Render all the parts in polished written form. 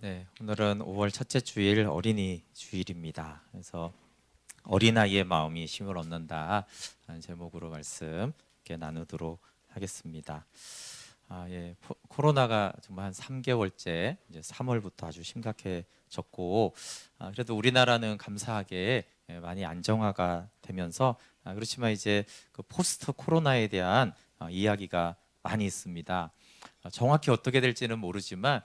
네, 오늘은 5월 첫째 주일 어린이 주일입니다. 그래서 어린아이의 마음이 힘을 얻는다 라는 제목으로 말씀 이렇게 나누도록 하겠습니다. 예, 코로나가 정말 한 3개월째 이제 3월부터 아주 심각해졌고, 그래도 우리나라는 감사하게 많이 안정화가 되면서, 그렇지만 이제 그 포스트 코로나에 대한 이야기가 많이 있습니다. 정확히 어떻게 될지는 모르지만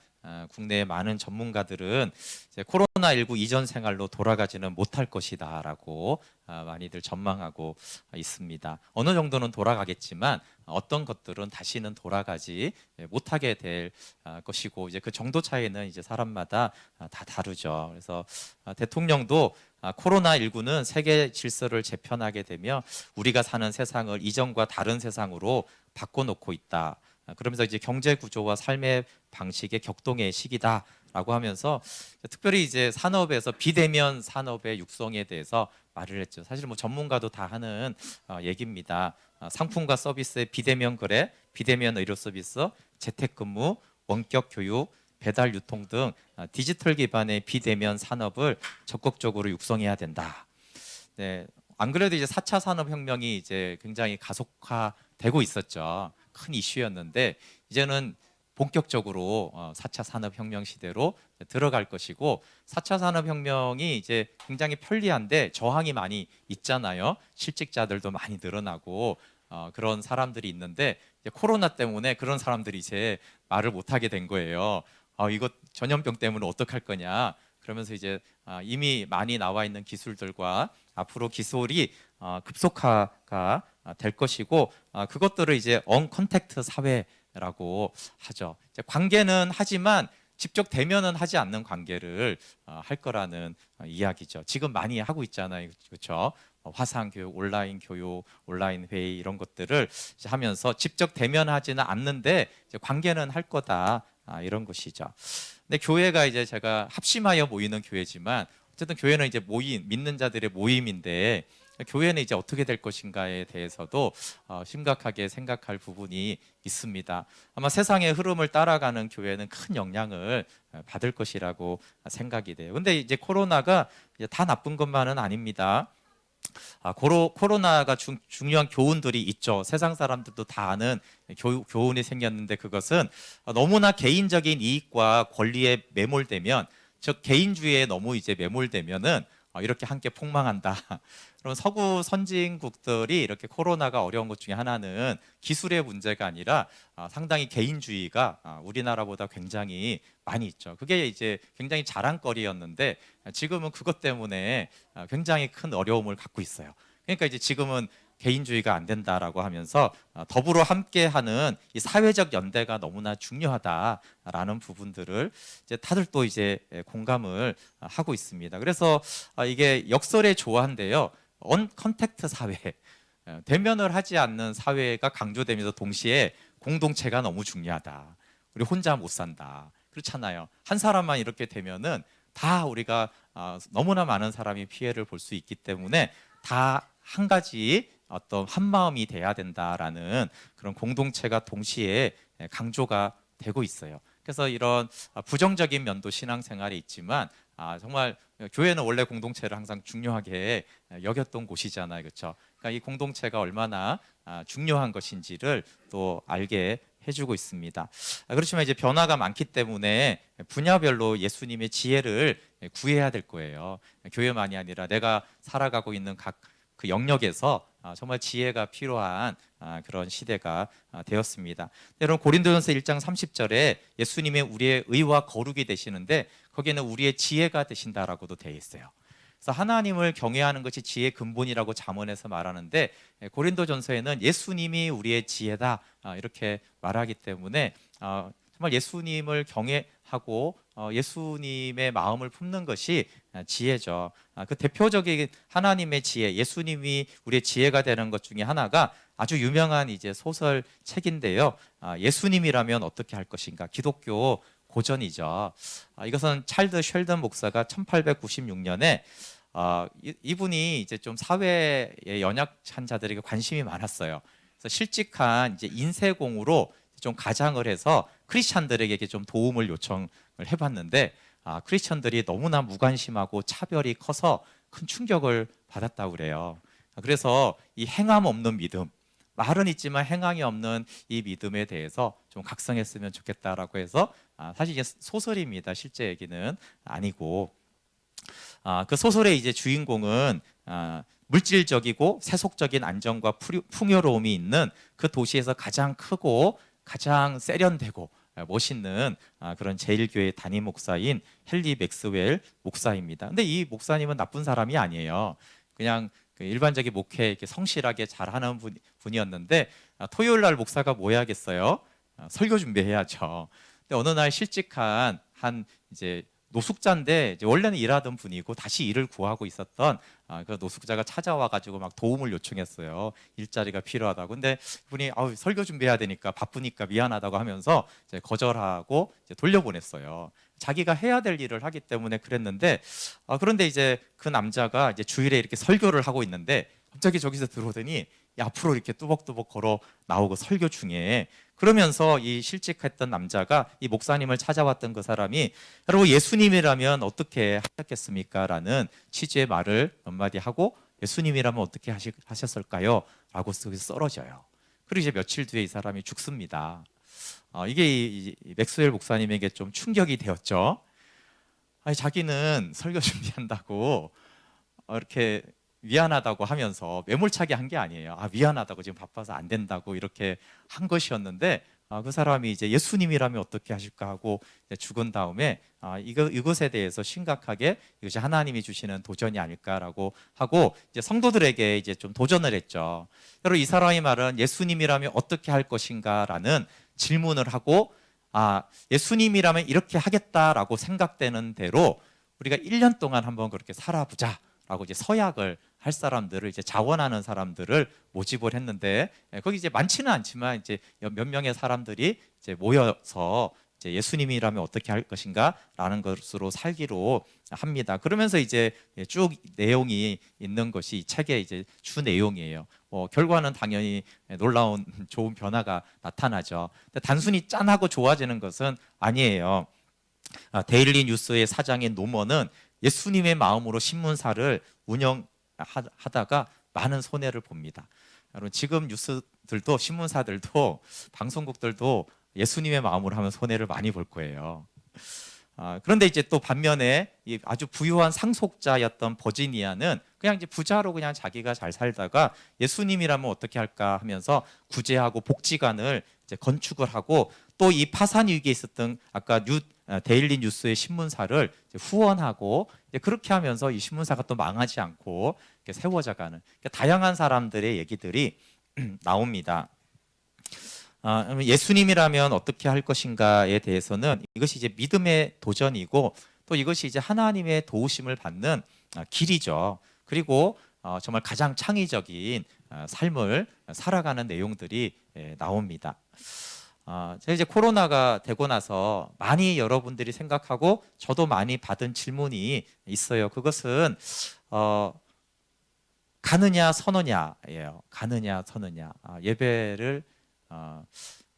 국내의 많은 전문가들은 이제 코로나19 이전 생활로 돌아가지는 못할 것이다라고 많이들 전망하고 있습니다. 어느 정도는 돌아가겠지만 어떤 것들은 다시는 돌아가지 못하게 될 것이고, 이제 그 정도 차이는 이제 사람마다 다 다르죠. 그래서 대통령도 코로나19는 세계 질서를 재편하게 되며 우리가 사는 세상을 이전과 다른 세상으로 바꿔놓고 있다. 그러면서 이제 경제 구조와 삶의 방식의 격동의 시기다라고 하면서 특별히 이제 산업에서 비대면 산업의 육성에 대해서 말을 했죠. 사실 뭐 전문가도 다 하는 얘기입니다. 상품과 서비스의 비대면 거래, 비대면 의료 서비스, 재택근무, 원격 교육, 배달 유통 등 디지털 기반의 비대면 산업을 적극적으로 육성해야 된다. 네, 안 그래도 이제 4차 산업혁명이 이제 굉장히 가속화되고 있었죠. 큰 이슈였는데 이제는 본격적으로 4차 산업혁명 시대로 들어갈 것이고, 4차 산업혁명이 이제 굉장히 편리한데 저항이 많이 있잖아요. 실직자들도 많이 늘어나고 그런 사람들이 있는데 이제 코로나 때문에 그런 사람들이 이제 말을 못하게 된 거예요. 이거 전염병 때문에 어떡할 거냐. 그러면서 이제 이미 많이 나와 있는 기술들과 앞으로 기술이 급속화가 될 것이고, 그것들을 이제 언컨택트 사회라고 하죠. 이제 관계는 하지만 직접 대면은 하지 않는 관계를 할 거라는 이야기죠. 지금 많이 하고 있잖아요, 그렇죠? 화상 교육, 온라인 교육, 온라인 회의 이런 것들을 이제 하면서 직접 대면하지는 않는데 이제 관계는 할 거다, 이런 것이죠. 근데 교회가 이제 제가 합심하여 모이는 교회지만 어쨌든 교회는 이제 모임, 믿는 자들의 모임인데 교회는 이제 어떻게 될 것인가에 대해서도 심각하게 생각할 부분이 있습니다. 아마 세상의 흐름을 따라가는 교회는 큰 영향을 받을 것이라고 생각이 돼요. 근데 이제 코로나가 이제 다 나쁜 것만은 아닙니다. 코로나가 중요한 교훈들이 있죠. 세상 사람들도 다 아는 교훈이 생겼는데, 그것은 너무나 개인적인 이익과 권리에 매몰되면, 즉 개인주의에 너무 이제 매몰되면은 이렇게 함께 폭망한다. 그럼 서구 선진국들이 이렇게 코로나가 어려운 것 중에 하나는 기술의 문제가 아니라 상당히 개인주의가 우리나라보다 굉장히 많이 있죠. 그게 이제 굉장히 자랑거리였는데 지금은 그것 때문에 굉장히 큰 어려움을 갖고 있어요. 그러니까 이제 지금은 개인주의가 안 된다라고 하면서 더불어 함께하는 이 사회적 연대가 너무나 중요하다라는 부분들을 이제 다들 또 이제 공감을 하고 있습니다. 그래서 이게 역설의 조화인데요. 언컨택트 사회, 대면을 하지 않는 사회가 강조되면서 동시에 공동체가 너무 중요하다. 우리 혼자 못 산다. 그렇잖아요. 한 사람만 이렇게 되면은 다 우리가 너무나 많은 사람이 피해를 볼 수 있기 때문에 다 한 가지 어떤 한 마음이 돼야 된다라는 그런 공동체가 동시에 강조가 되고 있어요. 그래서 이런 부정적인 면도 신앙생활에 있지만 정말 교회는 원래 공동체를 항상 중요하게 여겼던 곳이잖아요, 그렇죠? 그러니까 이 공동체가 얼마나 중요한 것인지를 또 알게 해주고 있습니다. 그렇지만 이제 변화가 많기 때문에 분야별로 예수님의 지혜를 구해야 될 거예요. 교회만이 아니라 내가 살아가고 있는 각 그 영역에서 정말 지혜가 필요한 그런 시대가 되었습니다. 여러분, 고린도전서 1장 30절에 예수님의 우리의 의와 거룩이 되시는데 거기에는 우리의 지혜가 되신다라고도 되어 있어요. 그래서 하나님을 경외하는 것이 지혜의 근본이라고 잠언에서 말하는데 고린도전서에는 예수님이 우리의 지혜다 이렇게 말하기 때문에 정말 예수님을 경외하고 예수님의 마음을 품는 것이 지혜죠. 그 대표적인 하나님의 지혜, 예수님이 우리의 지혜가 되는 것 중에 하나가 아주 유명한 이제 소설 책인데요. 예수님이라면 어떻게 할 것인가? 기독교 고전이죠. 이것은 찰드 쉘든 목사가 1896년에 이분이 이제 좀 사회에 연약한 자들에게 관심이 많았어요. 그래서 실직한 이제 인쇄공으로 좀 가장을 해서 크리스찬들에게 좀 도움을 요청을 해봤는데 크리스천들이 너무나 무관심하고 차별이 커서 큰 충격을 받았다고 그래요. 그래서 이 행함 없는 믿음, 말은 있지만 행함이 없는 이 믿음에 대해서 좀 각성했으면 좋겠다라고 해서 사실 이게 소설입니다. 실제 얘기는 아니고 그 소설의 이제 주인공은 물질적이고 세속적인 안정과 풍요로움이 있는 그 도시에서 가장 크고 가장 세련되고 멋있는 그런 제일교회 담임 목사인 헨리 맥스웰 목사입니다. 근데 이 목사님은 나쁜 사람이 아니에요. 그냥 그 일반적인 목회 이렇게 성실하게 잘하는 분이었는데 토요일 날 목사가 뭐 해야겠어요? 설교 준비해야죠. 근데 어느 날 실직한 한 이제 노숙자인데 이제 원래는 일하던 분이고 다시 일을 구하고 있었던 그 노숙자가 찾아와 가지고 막 도움을 요청했어요. 일자리가 필요하다고. 근데 분이 설교 준비해야 되니까 바쁘니까 미안하다고 하면서 이제 거절하고 이제 돌려보냈어요. 자기가 해야 될 일을 하기 때문에 그랬는데 그런데 이제 그 남자가 이제 주일에 이렇게 설교를 하고 있는데 갑자기 저기서 들어오더니 앞으로 이렇게 뚜벅뚜벅 걸어 나오고 설교 중에 그러면서 이 실직했던 남자가 이 목사님을 찾아왔던 그 사람이 여러분 예수님이라면 어떻게 하셨겠습니까? 라는 취지의 말을 몇 마디 하고 예수님이라면 어떻게 하셨을까요? 라고 썰어져요. 그리고 이제 며칠 뒤에 이 사람이 죽습니다. 이게 이 맥스웰 목사님에게 좀 충격이 되었죠. 아니, 자기는 설교 준비한다고 이렇게 미안하다고 하면서 매몰차게 한 게 아니에요. 미안하다고 지금 바빠서 안 된다고 이렇게 한 것이었는데 그 사람이 이제 예수님이라면 어떻게 하실까 하고 죽은 다음에 이것에 대해서 심각하게 이것이 하나님이 주시는 도전이 아닐까라고 하고 이제 성도들에게 이제 좀 도전을 했죠. 여러분 이 사람의 말은 예수님이라면 어떻게 할 것인가라는 질문을 하고 예수님이라면 이렇게 하겠다라고 생각되는 대로 우리가 1년 동안 한번 그렇게 살아보자. 라고 이제 서약을 할 사람들을 이제 자원하는 사람들을 모집을 했는데 거기 이제 많지는 않지만 이제 몇 명의 사람들이 이제 모여서 이제 예수님이라면 어떻게 할 것인가라는 것으로 살기로 합니다. 그러면서 이제 쭉 내용이 있는 것이 이 책의 이제 주 내용이에요. 결과는 당연히 놀라운 좋은 변화가 나타나죠. 근데 단순히 짠하고 좋아지는 것은 아니에요. 데일리 뉴스의 사장인 노먼은 예수님의 마음으로 신문사를 운영하다가 많은 손해를 봅니다. 여러분 지금 뉴스들도 신문사들도 방송국들도 예수님의 마음으로 하면 손해를 많이 볼 거예요. 그런데 이제 또 반면에 이 아주 부유한 상속자였던 버지니아는 그냥 이제 부자로 그냥 자기가 잘 살다가 예수님이라면 어떻게 할까 하면서 구제하고 복지관을 이제 건축을 하고 또 이 파산 위기에 있었던 아까 데일리 뉴스의 신문사를 이제 후원하고 이제 그렇게 하면서 이 신문사가 또 망하지 않고 이렇게 세워져가는 다양한 사람들의 얘기들이 나옵니다. 예수님이라면 어떻게 할 것인가에 대해서는 이것이 이제 믿음의 도전이고 또 이것이 이제 하나님의 도우심을 받는 길이죠. 그리고 정말 가장 창의적인 삶을 살아가는 내용들이 나옵니다. 제가 이제 코로나가 되고 나서 많이 여러분들이 생각하고 저도 많이 받은 질문이 있어요. 그것은 가느냐 서느냐예요. 가느냐 서느냐. 예배를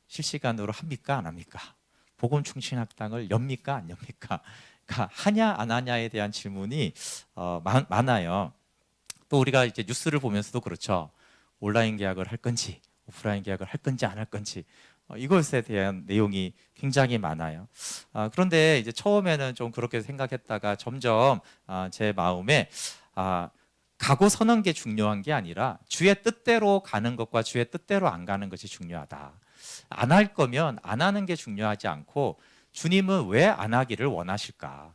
실시간으로 합니까 안 합니까? 복음 충신 학당을 엽니까 안 엽니까? 그러니까 하냐 안 하냐에 대한 질문이 많아요. 또 우리가 이제 뉴스를 보면서도 그렇죠. 온라인 계약을 할 건지 오프라인 계약을 할 건지 안 할 건지 이것에 대한 내용이 굉장히 많아요. 그런데 이제 처음에는 좀 그렇게 생각했다가 점점 제 마음에 가고 서는 게 중요한 게 아니라 주의 뜻대로 가는 것과 주의 뜻대로 안 가는 것이 중요하다. 안 할 거면 안 하는 게 중요하지 않고 주님은 왜 안 하기를 원하실까?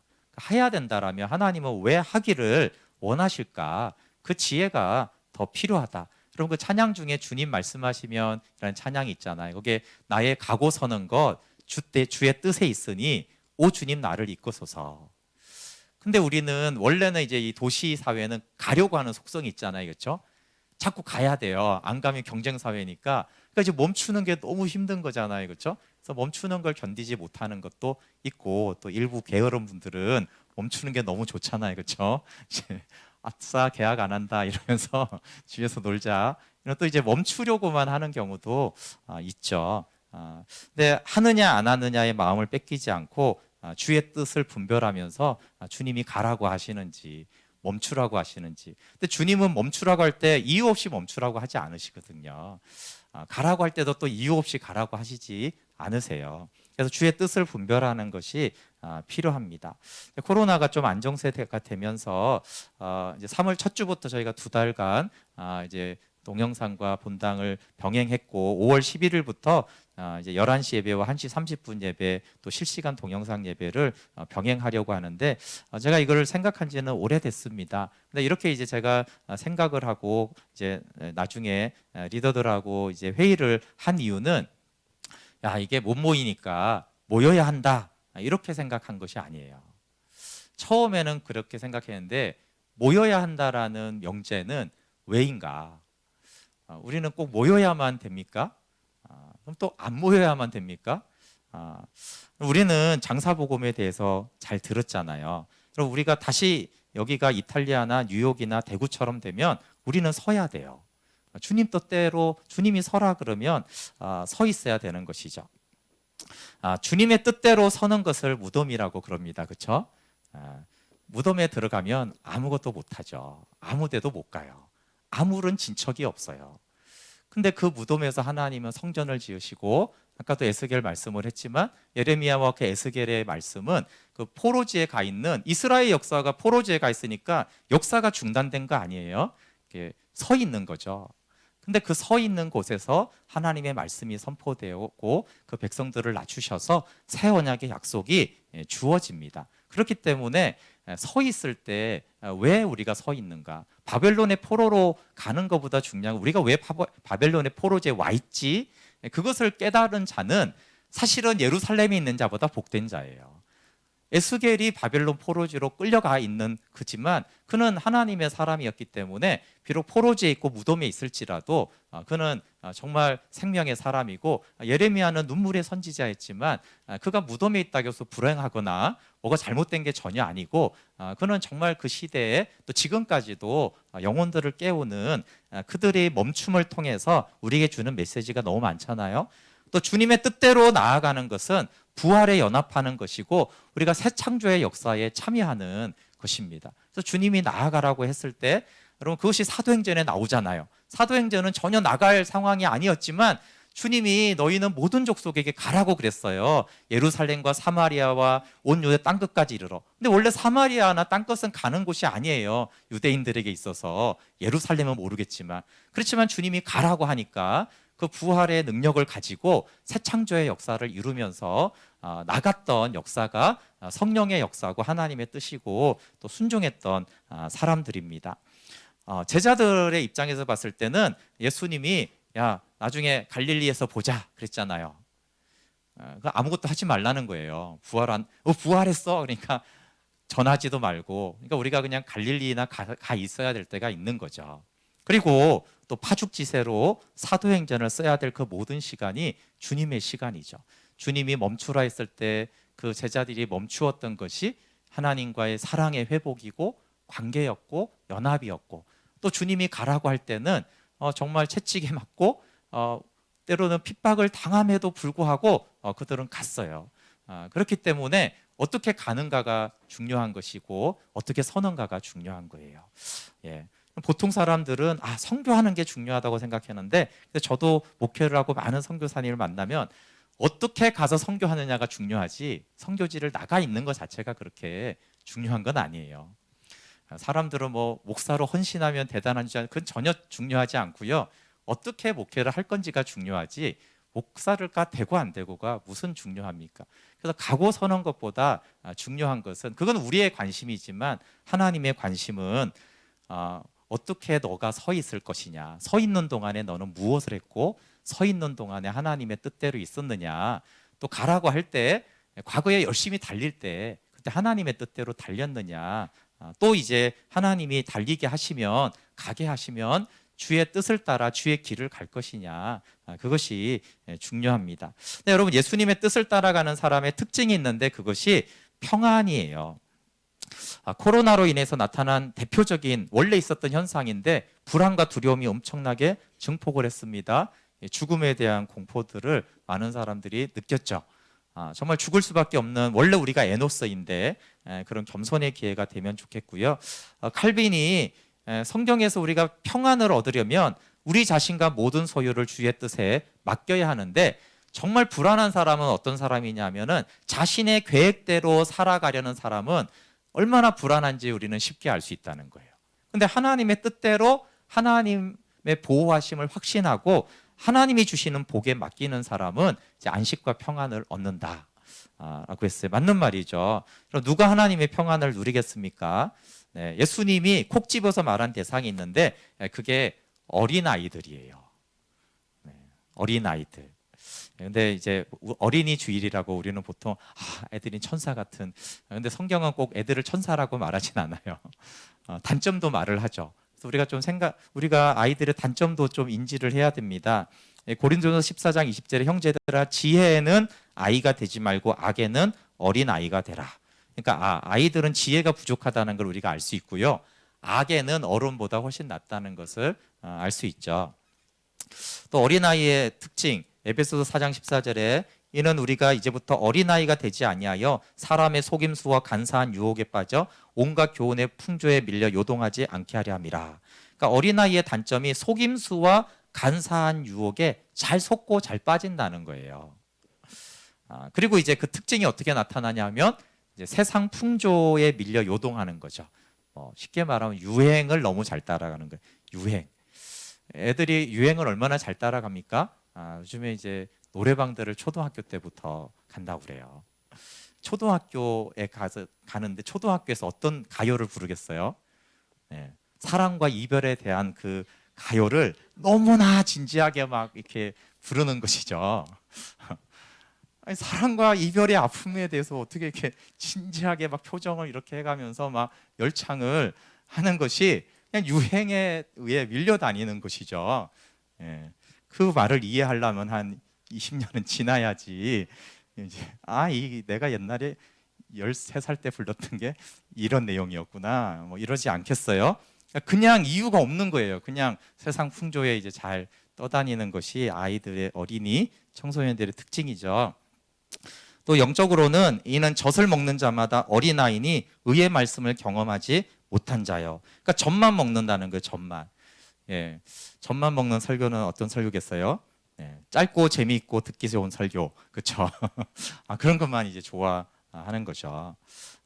해야 된다라면 하나님은 왜 하기를 원하실까? 그 지혜가 더 필요하다. 그럼 그 찬양 중에 주님 말씀하시면 이라는 찬양이 있잖아요. 거기에 나의 가고 서는 것 주의 뜻에 있으니 오 주님 나를 이끄소서. 근데 우리는 원래는 이제 이 도시 사회는 가려고 하는 속성이 있잖아요. 그렇죠? 자꾸 가야 돼요. 안 가면 경쟁 사회니까. 그러니까 이제 멈추는 게 너무 힘든 거잖아요. 그렇죠? 그래서 멈추는 걸 견디지 못하는 것도 있고 또 일부 게으른 분들은 멈추는 게 너무 좋잖아요. 그렇죠? 아싸 계약 안 한다 이러면서 집에서 놀자 이런 또 이제 멈추려고만 하는 경우도 있죠. 근데 하느냐 안 하느냐의 마음을 뺏기지 않고 주의 뜻을 분별하면서 주님이 가라고 하시는지 멈추라고 하시는지. 근데 주님은 멈추라고 할 때 이유 없이 멈추라고 하지 않으시거든요. 가라고 할 때도 또 이유 없이 가라고 하시지 않으세요. 그래서 주의 뜻을 분별하는 것이 필요합니다. 코로나가 좀 안정세가 되면서 이제 3월 첫 주부터 저희가 2달간 이제 동영상과 본당을 병행했고 5월 11일부터 이제 11시 예배와 1시 30분 예배 또 실시간 동영상 예배를 병행하려고 하는데 제가 이걸 생각한 지는 오래됐습니다. 근데 이렇게 이제 제가 생각을 하고 이제 나중에 리더들하고 이제 회의를 한 이유는 야, 이게 못 모이니까 모여야 한다. 이렇게 생각한 것이 아니에요. 처음에는 그렇게 생각했는데 모여야 한다라는 명제는 왜인가? 우리는 꼭 모여야만 됩니까? 그럼 또 안 모여야만 됩니까? 우리는 장사복음에 대해서 잘 들었잖아요. 그럼 우리가 다시 여기가 이탈리아나 뉴욕이나 대구처럼 되면 우리는 서야 돼요. 주님 뜻대로 주님이 서라 그러면 서 있어야 되는 것이죠. 주님의 뜻대로 서는 것을 무덤이라고 그럽니다. 그렇죠? 무덤에 들어가면 아무것도 못하죠. 아무 데도 못 가요. 아무런 진척이 없어요. 근데 그 무덤에서 하나님은 성전을 지으시고 아까도 에스겔 말씀을 했지만 예레미야와 그 에스겔의 말씀은 그 포로지에 가 있는 이스라엘 역사가 포로지에 가 있으니까 역사가 중단된 거 아니에요. 서 있는 거죠. 근데 그 서 있는 곳에서 하나님의 말씀이 선포되었고 그 백성들을 낮추셔서 새 언약의 약속이 주어집니다. 그렇기 때문에 서 있을 때 왜 우리가 서 있는가? 바벨론의 포로로 가는 것보다 중요한 건 우리가 왜 바벨론의 포로지에 와 있지? 그것을 깨달은 자는 사실은 예루살렘에 있는 자보다 복된 자예요. 에스겔이 바벨론 포로지로 끌려가 있는 그지만 그는 하나님의 사람이었기 때문에 비록 포로지에 있고 무덤에 있을지라도 그는 정말 생명의 사람이고 예레미야는 눈물의 선지자였지만 그가 무덤에 있다고 해서 불행하거나 뭐가 잘못된 게 전혀 아니고 그는 정말 그 시대에 또 지금까지도 영혼들을 깨우는 그들의 멈춤을 통해서 우리에게 주는 메시지가 너무 많잖아요. 또 주님의 뜻대로 나아가는 것은 부활에 연합하는 것이고 우리가 새 창조의 역사에 참여하는 것입니다. 그래서 주님이 나아가라고 했을 때 여러분 그것이 사도행전에 나오잖아요. 사도행전은 전혀 나갈 상황이 아니었지만 주님이 너희는 모든 족속에게 가라고 그랬어요. 예루살렘과 사마리아와 온 유대 땅끝까지 이르러. 근데 원래 사마리아나 땅끝은 가는 곳이 아니에요. 유대인들에게 있어서 예루살렘은 모르겠지만 그렇지만 주님이 가라고 하니까 그 부활의 능력을 가지고 새 창조의 역사를 이루면서 나갔던 역사가 성령의 역사고 하나님의 뜻이고 또 순종했던 사람들입니다. 제자들의 입장에서 봤을 때는 예수님이 야 나중에 갈릴리에서 보자 그랬잖아요. 아무것도 하지 말라는 거예요. 부활했어. 그러니까 전하지도 말고. 그러니까 우리가 그냥 갈릴리나 가 있어야 될 때가 있는 거죠. 그리고 또 파죽지세로 사도행전을 써야 될 그 모든 시간이 주님의 시간이죠. 주님이 멈추라 했을 때 그 제자들이 멈추었던 것이 하나님과의 사랑의 회복이고 관계였고 연합이었고 또 주님이 가라고 할 때는 정말 채찍에 맞고 때로는 핍박을 당함에도 불구하고 그들은 갔어요. 그렇기 때문에 어떻게 가는가가 중요한 것이고 어떻게 서는가가 중요한 거예요. 예. 보통 사람들은 선교하는 게 중요하다고 생각했는데 저도 목회를 하고 많은 선교사님을 만나면 어떻게 가서 선교하느냐가 중요하지 선교지를 나가 있는 것 자체가 그렇게 중요한 건 아니에요. 사람들은 뭐 목사로 헌신하면 대단한지 그건 전혀 중요하지 않고요. 어떻게 목회를 할 건지가 중요하지 목사를까 되고 안 되고가 무슨 중요합니까? 그래서 가고 서는 것보다 중요한 것은 그건 우리의 관심이지만 하나님의 관심은 어떻게 너가 서 있을 것이냐. 서 있는 동안에 너는 무엇을 했고 서 있는 동안에 하나님의 뜻대로 있었느냐. 또 가라고 할 때 과거에 열심히 달릴 때 그때 하나님의 뜻대로 달렸느냐. 또 이제 하나님이 달리게 하시면 가게 하시면 주의 뜻을 따라 주의 길을 갈 것이냐. 그것이 중요합니다. 네, 여러분 예수님의 뜻을 따라가는 사람의 특징이 있는데 그것이 평안이에요. 코로나로 인해서 나타난 대표적인 원래 있었던 현상인데 불안과 두려움이 엄청나게 증폭을 했습니다. 죽음에 대한 공포들을 많은 사람들이 느꼈죠. 정말 죽을 수밖에 없는 원래 우리가 에노스인데 그런 겸손의 기회가 되면 좋겠고요. 칼빈이 성경에서 우리가 평안을 얻으려면 우리 자신과 모든 소유를 주의 뜻에 맡겨야 하는데 정말 불안한 사람은 어떤 사람이냐면은 자신의 계획대로 살아가려는 사람은 얼마나 불안한지 우리는 쉽게 알 수 있다는 거예요. 근데 하나님의 뜻대로 하나님의 보호하심을 확신하고 하나님이 주시는 복에 맡기는 사람은 이제 안식과 평안을 얻는다 라고 했어요. 맞는 말이죠. 그럼 누가 하나님의 평안을 누리겠습니까? 네, 예수님이 콕 집어서 말한 대상이 있는데 그게 어린아이들이에요. 네, 어린아이들. 근데 이제 어린이 주일이라고 우리는 보통 애들이 천사 같은, 근데 성경은 꼭 애들을 천사라고 말하진 않아요. 단점도 말을 하죠. 그래서 우리가 아이들의 단점도 좀 인지를 해야 됩니다. 고린도전서 14장 20절에 형제들아 지혜에는 아이가 되지 말고 악에는 어린 아이가 되라. 그러니까 아이들은 지혜가 부족하다는 걸 우리가 알 수 있고요. 악에는 어른보다 훨씬 낫다는 것을 알 수 있죠. 또 어린아이의 특징, 에베소서 4장 14절에 이는 우리가 이제부터 어린아이가 되지 아니하여 사람의 속임수와 간사한 유혹에 빠져 온갖 교훈의 풍조에 밀려 요동하지 않게 하려 함이라. 그러니까 어린아이의 단점이 속임수와 간사한 유혹에 잘 속고 잘 빠진다는 거예요. 그리고 이제 그 특징이 어떻게 나타나냐면 이제 세상 풍조에 밀려 요동하는 거죠. 쉽게 말하면 유행을 너무 잘 따라가는 거예요. 유행. 애들이 유행을 얼마나 잘 따라갑니까? 요즘에 이제 노래방들을 초등학교 때부터 간다고 그래요. 초등학교에 가는데 초등학교에서 어떤 가요를 부르겠어요? 네, 사랑과 이별에 대한 그 가요를 너무나 진지하게 막 이렇게 부르는 것이죠. 아니, 사랑과 이별의 아픔에 대해서 어떻게 이렇게 진지하게 막 표정을 이렇게 해가면서 막 열창을 하는 것이 그냥 유행에 의해 밀려다니는 것이죠. 예, 그 말을 이해하려면 한 20년은 지나야지. 이제 내가 옛날에 13살 때 불렀던 게 이런 내용이었구나. 뭐 이러지 않겠어요? 그냥 이유가 없는 거예요. 그냥 세상 풍조에 이제 잘 떠다니는 것이 아이들의 어린이 청소년들의 특징이죠. 또 영적으로는 이는 젖을 먹는 자마다 어린아이니 의의 말씀을 경험하지 못한 자요. 그러니까 젖만 먹는다는 거예요. 젖만. 예, 젖만 먹는 설교는 어떤 설교겠어요? 예, 짧고 재미있고 듣기 좋은 설교, 그렇죠? 그런 것만 이제 좋아하는 거죠.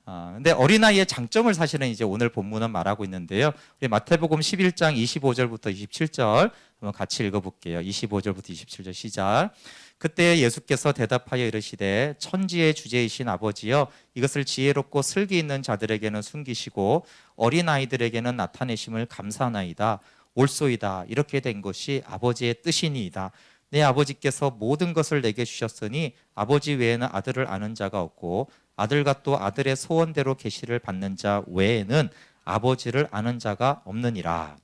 근데 어린아이의 장점을 사실은 이제 오늘 본문은 말하고 있는데요. 우리 마태복음 11장 25절부터 27절 한번 같이 읽어볼게요. 25절부터 27절 시작. 그때 예수께서 대답하여 이르시되 천지의 주제이신 아버지여 이것을 지혜롭고 슬기 있는 자들에게는 숨기시고 어린아이들에게는 나타내심을 감사하나이다. 옳소이다. 이렇게 된 것이 아버지의 뜻이니이다. 내 아버지께서 모든 것을 내게 주셨으니 아버지 외에는 아들을 아는 자가 없고 아들과 또 아들의 소원대로 계시를 받는 자 외에는 아버지를 아는 자가 없느니라.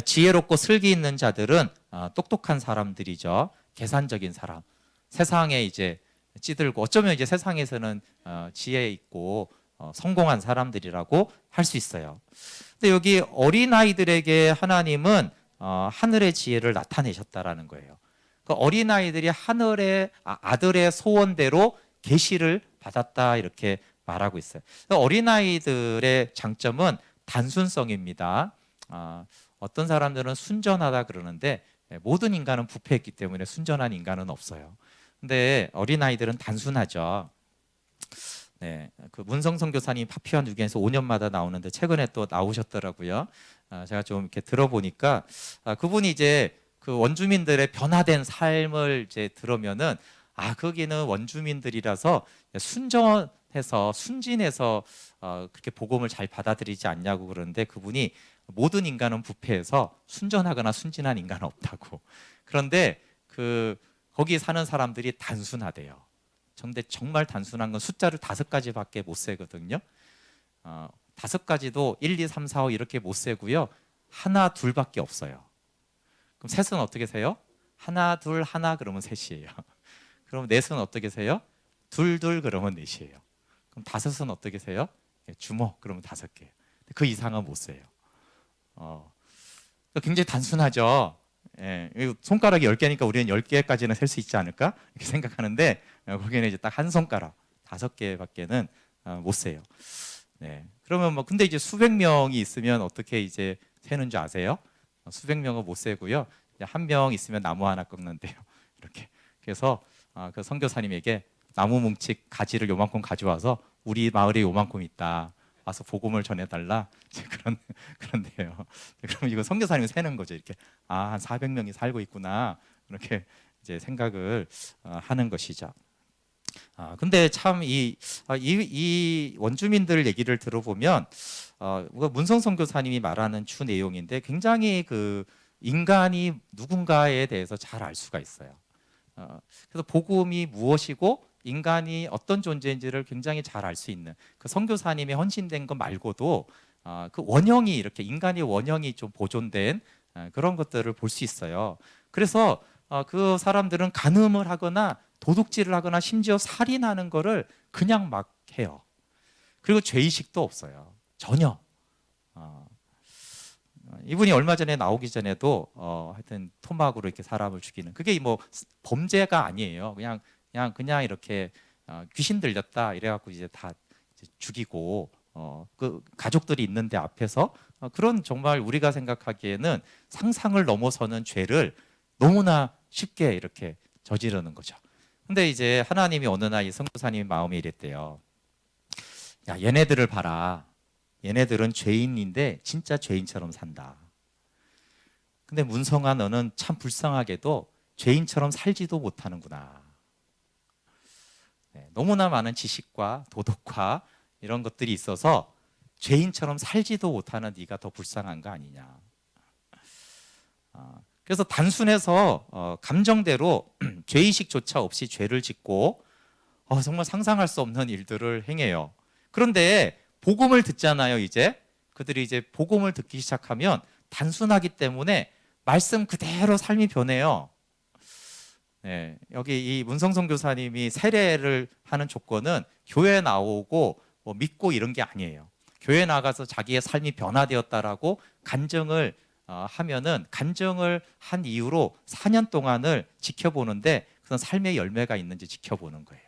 지혜롭고 슬기 있는 자들은 똑똑한 사람들이죠. 계산적인 사람. 세상에 이제 찌들고 어쩌면 이제 세상에서는 지혜 있고 성공한 사람들이라고 할 수 있어요. 근데 여기 어린아이들에게 하나님은 하늘의 지혜를 나타내셨다라는 거예요. 그 어린아이들이 하늘의 아들의 소원대로 계시를 받았다 이렇게 말하고 있어요. 어린아이들의 장점은 단순성입니다. 어떤 사람들은 순전하다 그러는데 모든 인간은 부패했기 때문에 순전한 인간은 없어요. 근데 어린아이들은 단순하죠. 네, 그 문성 선교사님 파푸아 뉴기니에서 5년마다 나오는데 최근에 또 나오셨더라고요. 제가 좀 이렇게 들어보니까 그분이 이제 그 원주민들의 변화된 삶을 이제 들으면은 거기는 원주민들이라서 순진해서 그렇게 복음을 잘 받아들이지 않냐고 그러는데 그분이 모든 인간은 부패해서 순전하거나 순진한 인간은 없다고. 그런데 거기 사는 사람들이 단순하대요. 근데 정말 단순한 건 숫자를 5가지밖에 못 세거든요. 5가지도 1, 2, 3, 4, 5 이렇게 못 세고요. 하나, 둘밖에 없어요. 그럼 셋은 어떻게 세요? 하나, 둘, 하나 그러면 셋이에요. 그럼 넷은 어떻게 세요? 둘, 둘 그러면 넷이에요. 그럼 5은 어떻게 세요? 주먹 그러면 5개예요. 그 이상은 못 세요. 굉장히 단순하죠. 예, 손가락이 10개니까 우리는 10개까지는 셀 수 있지 않을까? 이렇게 생각하는데 거기는 이제 딱 한 손가락 5개밖에는 못 세요. 네. 그러면 뭐 근데 이제 수백 명이 있으면 어떻게 이제 세는 줄 아세요? 수백 명은 못 세고요. 한 명 있으면 나무 하나 꺾는데요. 이렇게. 그래서 그 선교사님에게 나무 뭉치 가지를 요만큼 가져와서 우리 마을에 요만큼 있다. 와서 복음을 전해달라. 그런데요. 그럼 이거 선교사님이 세는 거죠. 이렇게 한 400명이 살고 있구나. 이렇게 이제 생각을 하는 것이죠. 근데 참 이 원주민들 얘기를 들어보면 문성 선교사님이 말하는 주 내용인데 굉장히 그 인간이 누군가에 대해서 잘 알 수가 있어요. 그래서 복음이 무엇이고 인간이 어떤 존재인지를 굉장히 잘 알 수 있는 그 선교사님의 헌신된 것 말고도 그 원형이 이렇게 인간의 원형이 좀 보존된 그런 것들을 볼 수 있어요. 그래서 그 사람들은 간음을 하거나 도둑질을 하거나 심지어 살인하는 거를 그냥 막 해요. 그리고 죄의식도 없어요. 전혀. 이분이 얼마 전에 나오기 전에도 하여튼 토막으로 이렇게 사람을 죽이는 그게 뭐 범죄가 아니에요. 그냥 이렇게 귀신 들렸다 이래갖고 이제 다 이제 죽이고 그 가족들이 있는데 앞에서 그런 정말 우리가 생각하기에는 상상을 넘어서는 죄를 너무나 쉽게 이렇게 저지르는 거죠. 근데 이제 하나님이 어느 날 이 선교사님 마음에 이랬대요. 야, 얘네들을 봐라. 얘네들은 죄인인데 진짜 죄인처럼 산다. 근데 문성아 너는 참 불쌍하게도 죄인처럼 살지도 못하는구나. 네, 너무나 많은 지식과 도덕과 이런 것들이 있어서 죄인처럼 살지도 못하는 네가 더 불쌍한 거 아니냐. 그래서 단순해서 감정대로 죄의식조차 없이 죄를 짓고 정말 상상할 수 없는 일들을 행해요. 그런데 복음을 듣잖아요. 이제 그들이 이제 복음을 듣기 시작하면 단순하기 때문에 말씀 그대로 삶이 변해요. 네, 여기 이 문성성 교사님이 세례를 하는 조건은 교회 나오고 뭐 믿고 이런 게 아니에요. 교회 나가서 자기의 삶이 변화되었다라고 간증을 하면은 간증을 한 이후로 4년 동안을 지켜보는데 그런 삶의 열매가 있는지 지켜보는 거예요.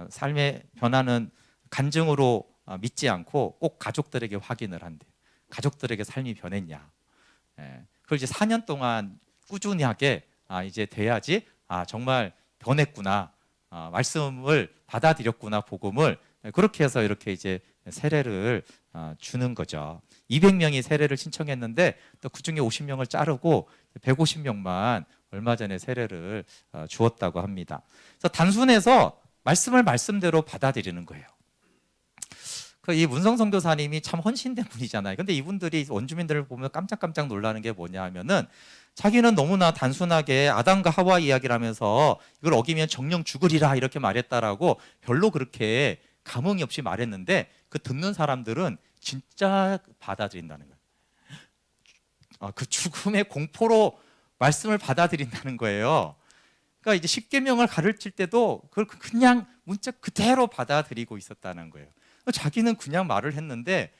삶의 변화는 간증으로 믿지 않고 꼭 가족들에게 확인을 한대요. 가족들에게 삶이 변했냐. 그걸 이제 4년 동안 꾸준히 하게 이제 돼야지 정말 변했구나. 말씀을 받아들였구나. 복음을 그렇게 해서 이렇게 이제 세례를 주는 거죠. 200명이 세례를 신청했는데 또 그중에 50명을 자르고 150명만 얼마 전에 세례를 주었다고 합니다. 그래서 단순해서 말씀을 말씀대로 받아들이는 거예요. 이 문성 선교사님이 참 헌신된 분이잖아요. 근데 이분들이 원주민들을 보면 깜짝깜짝 놀라는 게 뭐냐 하면은 자기는 너무나 단순하게 아담과 하와 이야기를 하면서 이걸 어기면 정령 죽으리라 이렇게 말했다라고 별로 그렇게 감흥이 없이 말했는데 그 듣는 사람들은 진짜 받아들인다는 거예요. 그 죽음의 공포로 말씀을 받아들인다는 거예요. 그러니까 이제 십계명을 가르칠 때도 그걸 그냥 문자 그대로 받아들이고 있었다는 거예요. 자기는 그냥 말을 했는데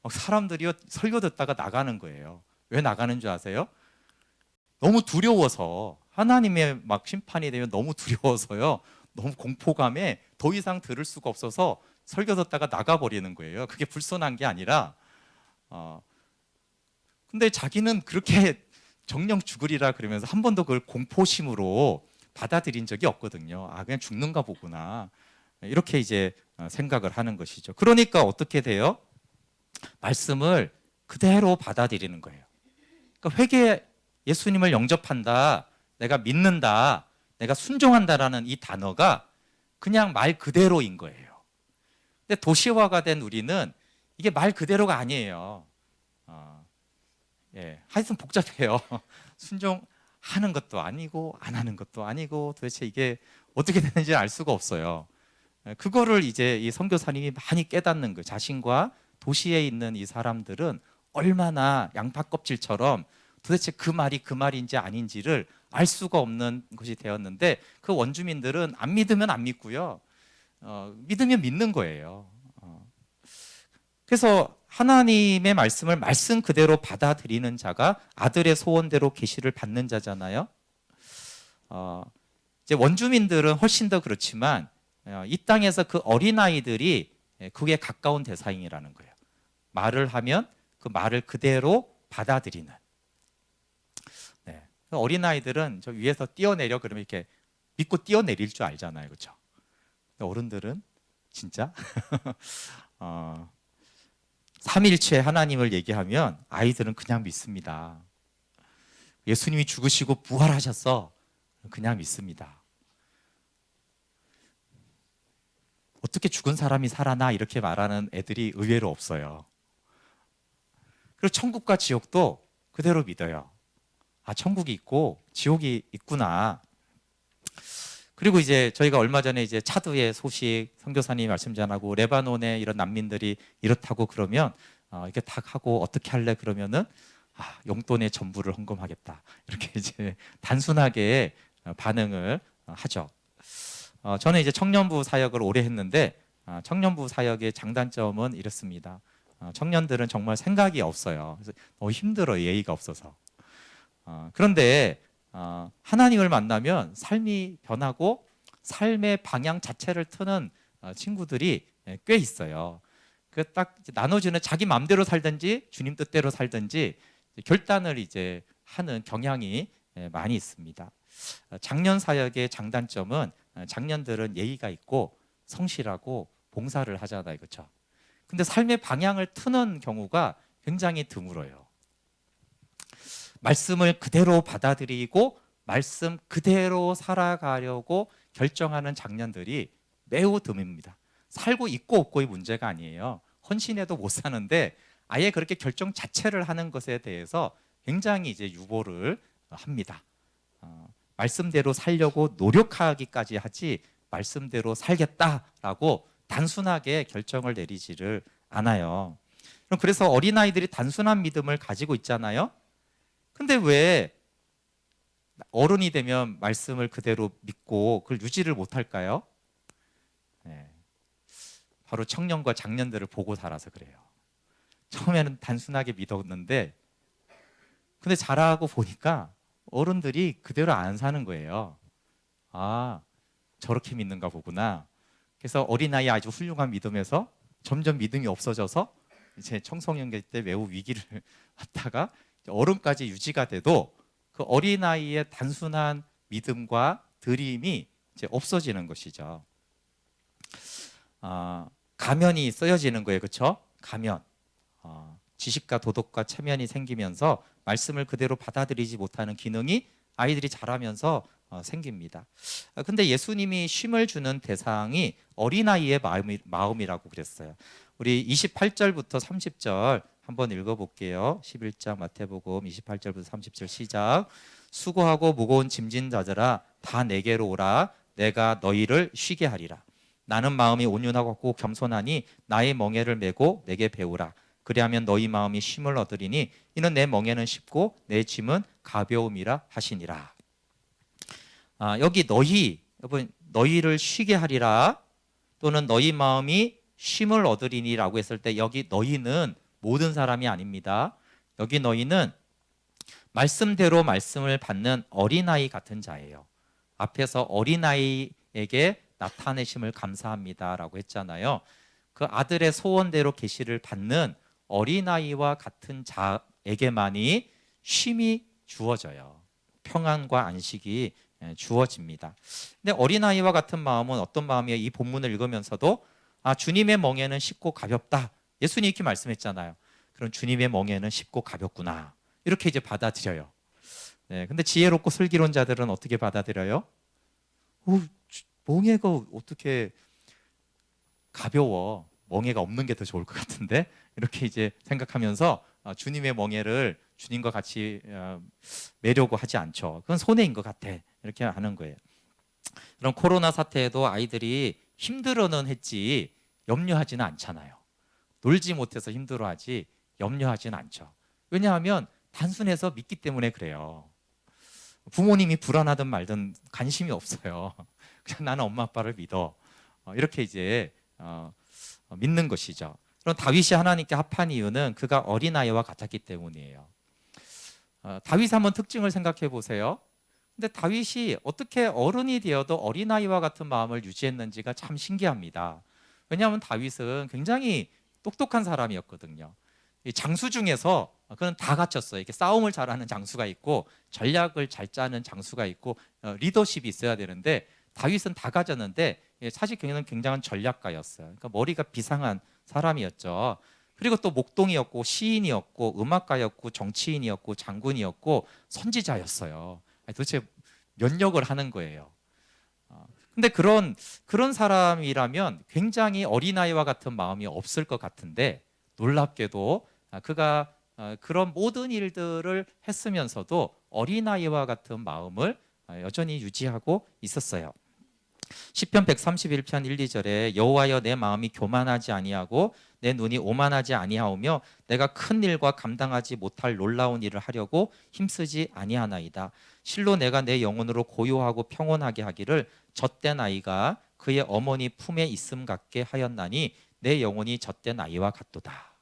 사람들이 설교 듣다가 나가는 거예요. 왜 나가는 줄 아세요? 너무 두려워서 하나님의 막 심판이 되면 너무 두려워서요. 너무 공포감에 더 이상 들을 수가 없어서 설교 듣다가 나가버리는 거예요. 그게 불손한 게 아니라 근데 자기는 그렇게 정령 죽으리라 그러면서 한 번도 그걸 공포심으로 받아들인 적이 없거든요. 그냥 죽는가 보구나. 이렇게 이제 생각을 하는 것이죠. 그러니까 어떻게 돼요? 말씀을 그대로 받아들이는 거예요. 그러니까 회개 예수님을 영접한다, 내가 믿는다, 내가 순종한다라는 이 단어가 그냥 말 그대로인 거예요. 근데 도시화가 된 우리는 이게 말 그대로가 아니에요. 하여튼 복잡해요. 순종하는 것도 아니고 안 하는 것도 아니고 도대체 이게 어떻게 되는지 알 수가 없어요. 그거를 이제 이 선교사님이 많이 깨닫는 거예요. 자신과 도시에 있는 이 사람들은 얼마나 양파 껍질처럼 도대체 그 말이 그 말인지 아닌지를 알 수가 없는 것이 되었는데 그 원주민들은 안 믿으면 안 믿고요. 믿으면 믿는 거예요. 그래서 하나님의 말씀을 말씀 그대로 받아들이는 자가 아들의 소원대로 계시를 받는 자잖아요. 이제 원주민들은 훨씬 더 그렇지만 이 땅에서 그 어린아이들이 그게 가까운 대상이라는 거예요. 말을 하면 그 말을 그대로 받아들이는. 네. 어린아이들은 저 위에서 뛰어내려 그러면 이렇게 믿고 뛰어내릴 줄 알잖아요. 그렇죠? 어른들은 진짜 삼일체 하나님을 얘기하면 아이들은 그냥 믿습니다. 예수님이 죽으시고 부활하셨어. 그냥 믿습니다. 어떻게 죽은 사람이 살아나 이렇게 말하는 애들이 의외로 없어요. 그리고 천국과 지옥도 그대로 믿어요. 아, 천국이 있고 지옥이 있구나. 그리고 이제 저희가 얼마 전에 이제 차드의 소식 선교사님이 말씀 전하고 레바논에 이런 난민들이 이렇다고 그러면 이렇게 딱 하고 어떻게 할래 그러면은 용돈의 전부를 헌금하겠다. 이렇게 이제 단순하게 반응을 하죠. 저는 이제 청년부 사역을 오래 했는데 청년부 사역의 장단점은 이렇습니다. 청년들은 정말 생각이 없어요. 그래서 너무 힘들어요. 예의가 없어서. 그런데 하나님을 만나면 삶이 변하고 삶의 방향 자체를 트는 친구들이 꽤 있어요. 그 딱 나눠주는 자기 마음대로 살든지 주님 뜻대로 살든지 결단을 이제 하는 경향이 많이 있습니다. 장년 사역의 장단점은 장년들은 예의가 있고 성실하고 봉사를 하잖아요. 그렇죠? 근데 삶의 방향을 트는 경우가 굉장히 드물어요. 말씀을 그대로 받아들이고 말씀 그대로 살아가려고 결정하는 장년들이 매우 드뭅니다. 살고 있고 없고의 문제가 아니에요. 헌신해도 못 사는데 아예 그렇게 결정 자체를 하는 것에 대해서 굉장히 이제 유보를 합니다. 말씀대로 살려고 노력하기까지 하지 말씀대로 살겠다라고 단순하게 결정을 내리지를 않아요. 그래서 어린아이들이 단순한 믿음을 가지고 있잖아요. 근데 왜 어른이 되면 말씀을 그대로 믿고 그걸 유지를 못할까요? 네. 바로 청년과 장년들을 보고 살아서 그래요. 처음에는 단순하게 믿었는데 근데 자라고 보니까 어른들이 그대로 안 사는 거예요. 아, 저렇게 믿는가 보구나. 그래서 어린아이 아주 훌륭한 믿음에서 점점 믿음이 없어져서 이제 청소년기 때 매우 위기를 왔다가 어른까지 유지가 돼도 그 어린아이의 단순한 믿음과 드림이 이제 없어지는 것이죠. 가면이 써여지는 거예요. 그렇죠? 가면. 지식과 도덕과 체면이 생기면서 말씀을 그대로 받아들이지 못하는 기능이 아이들이 자라면서 생깁니다. 근데 예수님이 쉼을 주는 대상이 어린아이의 마음이라고 그랬어요. 우리 28절부터 30절 한번 읽어볼게요. 11장 마태복음 28절부터 30절 시작. 수고하고 무거운 짐진 자들아 다 내게로 오라. 내가 너희를 쉬게 하리라. 나는 마음이 온유하고 겸손하니 나의 멍에를 메고 내게 배우라. 그리하면 너희 마음이 쉼을 얻으리니 이는 내 멍에는 쉽고 내 짐은 가벼움이라 하시니라. 여기 너희, 여러분 너희를 쉬게 하리라 또는 너희 마음이 쉼을 얻으리니라고 했을 때 여기 너희는 모든 사람이 아닙니다. 여기 너희는 말씀대로 말씀을 받는 어린아이 같은 자예요. 앞에서 어린아이에게 나타내심을 감사합니다라고 했잖아요. 그 아들의 소원대로 계시를 받는 어린아이와 같은 자에게만이 쉼이 주어져요. 평안과 안식이 주어집니다. 근데 어린아이와 같은 마음은 어떤 마음이에요? 이 본문을 읽으면서도 주님의 멍에는 쉽고 가볍다. 예수님이 이렇게 말씀했잖아요. 그럼 주님의 멍에는 쉽고 가볍구나. 이렇게 이제 받아들여요. 네, 근데 지혜롭고 슬기로운 자들은 어떻게 받아들여요? 멍에가 어떻게 가벼워? 멍에가 없는 게 더 좋을 것 같은데 이렇게 이제 생각하면서 주님의 멍에를 주님과 같이 매려고 하지 않죠. 그건 손해인 것 같아. 이렇게 하는 거예요. 그럼 코로나 사태에도 아이들이 힘들어는 했지 염려하지는 않잖아요. 놀지 못해서 힘들어하지 염려하지는 않죠. 왜냐하면 단순해서 믿기 때문에 그래요. 부모님이 불안하든 말든 관심이 없어요. 그냥 나는 엄마 아빠를 믿어. 이렇게 이제 믿는 것이죠. 그럼 다윗이 하나님께 합한 이유는 그가 어린아이와 같았기 때문이에요. 다윗 한번 특징을 생각해 보세요. 근데 다윗이 어떻게 어른이 되어도 어린아이와 같은 마음을 유지했는지가 참 신기합니다. 왜냐하면 다윗은 굉장히 똑똑한 사람이었거든요. 이 장수 중에서 그는 다 갖췄어요. 이렇게 싸움을 잘하는 장수가 있고 전략을 잘 짜는 장수가 있고 리더십이 있어야 되는데 다윗은 다 가졌는데 사실 그는 굉장한 전략가였어요. 그러니까 머리가 비상한 사람이었죠. 그리고 또 목동이었고 시인이었고 음악가였고 정치인이었고 장군이었고 선지자였어요. 도대체 몇 역을 하는 거예요. 근데 그런 사람이라면 굉장히 어린아이와 같은 마음이 없을 것 같은데 놀랍게도 그가 그런 모든 일들을 했으면서도 어린아이와 같은 마음을 여전히 유지하고 있었어요. 시편 131편 1, 2절에 여호와여 내 마음이 교만하지 아니하고 내 눈이 오만하지 아니하오며 내가 큰 일과 감당하지 못할 놀라운 일을 하려고 힘쓰지 아니하나이다. 실로 내가 내 영혼으로 고요하고 평온하게 하기를 젖된 아이가 그의 어머니 품에 있음 같게 하였나니 내 영혼이 젖된 아이와 같도다.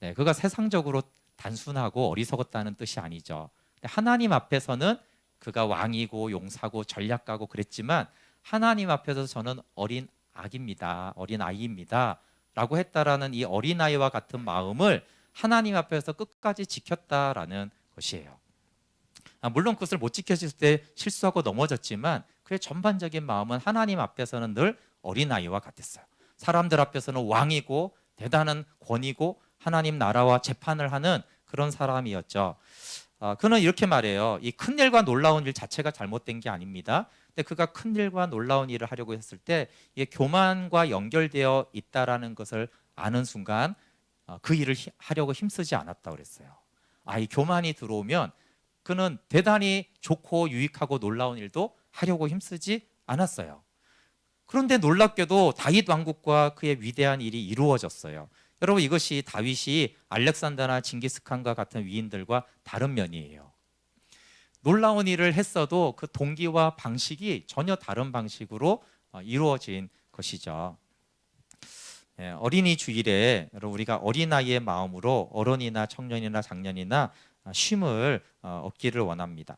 네, 그가 세상적으로 단순하고 어리석었다는 뜻이 아니죠. 하나님 앞에서는 그가 왕이고 용사고 전략가고 그랬지만 하나님 앞에서 저는 어린 아기입니다. 어린 아이입니다. 라고 했다라는 이 어린아이와 같은 마음을 하나님 앞에서 끝까지 지켰다라는 것이에요. 물론 그것을 못 지켰을 때 실수하고 넘어졌지만 그의 전반적인 마음은 하나님 앞에서는 늘 어린아이와 같았어요. 사람들 앞에서는 왕이고 대단한 권위고 하나님 나라와 재판을 하는 그런 사람이었죠. 그는 이렇게 말해요. 이 큰 일과 놀라운 일 자체가 잘못된 게 아닙니다. 근데 그가 큰 일과 놀라운 일을 하려고 했을 때 이게 교만과 연결되어 있다라는 것을 아는 순간 그 일을 하려고 힘쓰지 않았다고 그랬어요. 이 교만이 들어오면 그는 대단히 좋고 유익하고 놀라운 일도 하려고 힘쓰지 않았어요. 그런데 놀랍게도 다윗 왕국과 그의 위대한 일이 이루어졌어요. 여러분 이것이 다윗이 알렉산더나 징기스칸과 같은 위인들과 다른 면이에요. 놀라운 일을 했어도 그 동기와 방식이 전혀 다른 방식으로 이루어진 것이죠. 어린이 주일에 우리가 어린아이의 마음으로 어른이나 청년이나 장년이나 쉼을 얻기를 원합니다.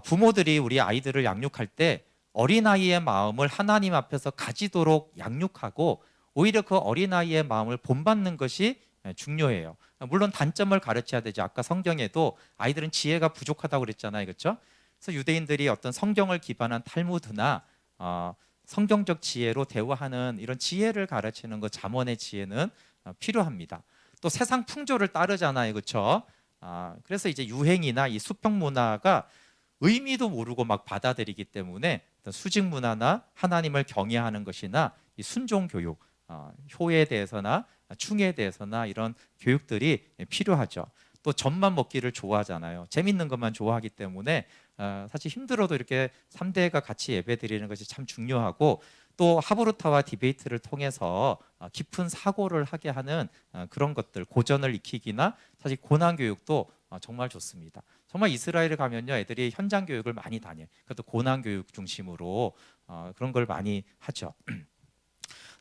부모들이 우리 아이들을 양육할 때 어린아이의 마음을 하나님 앞에서 가지도록 양육하고 오히려 그 어린아이의 마음을 본받는 것이 중요해요. 물론 단점을 가르쳐야 되죠. 아까 성경에도 아이들은 지혜가 부족하다고 그랬잖아요. 그렇죠? 그래서 유대인들이 어떤 성경을 기반한 탈무드나 성경적 지혜로 대화하는 이런 지혜를 가르치는 것, 잠언의 지혜는 필요합니다. 또 세상 풍조를 따르잖아요. 그렇죠? 그래서 이제 유행이나 이 수평 문화가 의미도 모르고 막 받아들이기 때문에 수직 문화나 하나님을 경외하는 것이나 이 순종 교육, 효에 대해서나 충에 대해서나 이런 교육들이 필요하죠. 또 젖만 먹기를 좋아하잖아요. 재밌는 것만 좋아하기 때문에 사실 힘들어도 이렇게 3대가 같이 예배드리는 것이 참 중요하고 또 하브루타와 디베이트를 통해서 깊은 사고를 하게 하는 그런 것들, 고전을 익히기나 사실 고난 교육도 정말 좋습니다. 정말 이스라엘에 가면요, 애들이 현장 교육을 많이 다녀요. 그것도 고난 교육 중심으로 그런 걸 많이 하죠.